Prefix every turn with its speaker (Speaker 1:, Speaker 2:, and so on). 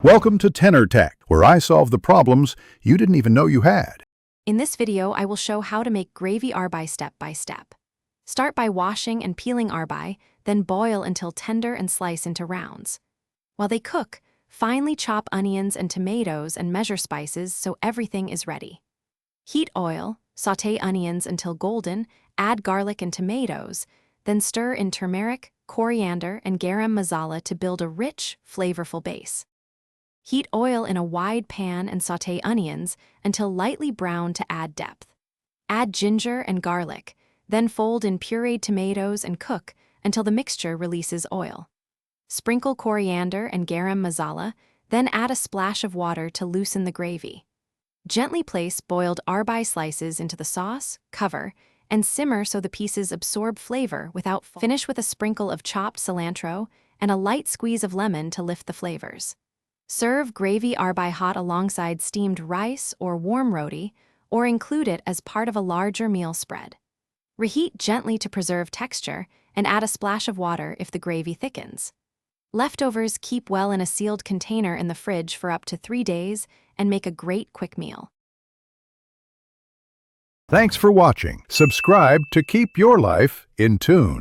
Speaker 1: Welcome to Tenor Tech, where I solve the problems you didn't even know you had.
Speaker 2: In this video, I will show how to make gravy arbi step by step. Start by washing and peeling arbi, then boil until tender and slice into rounds. While they cook, finely chop onions and tomatoes and measure spices so everything is ready. Heat oil, sauté onions until golden, add garlic and tomatoes, then stir in turmeric, coriander, and garam masala to build a rich, flavorful base. Heat oil in a wide pan and sauté onions until lightly brown to add depth. Add ginger and garlic, then fold in pureed tomatoes and cook until the mixture releases oil. Sprinkle coriander and garam masala, then add a splash of water to loosen the gravy. Gently place boiled arbi slices into the sauce, cover, and simmer so the pieces absorb flavor without finish with a sprinkle of chopped cilantro and a light squeeze of lemon to lift the flavors. Serve gravy arbi hot alongside steamed rice or warm roti, or include it as part of a larger meal spread. Reheat gently to preserve texture and add a splash of water if the gravy thickens. Leftovers keep well in a sealed container in the fridge for up to 3 days and make a great quick meal.
Speaker 1: Thanks for watching. Subscribe to keep your life in tune.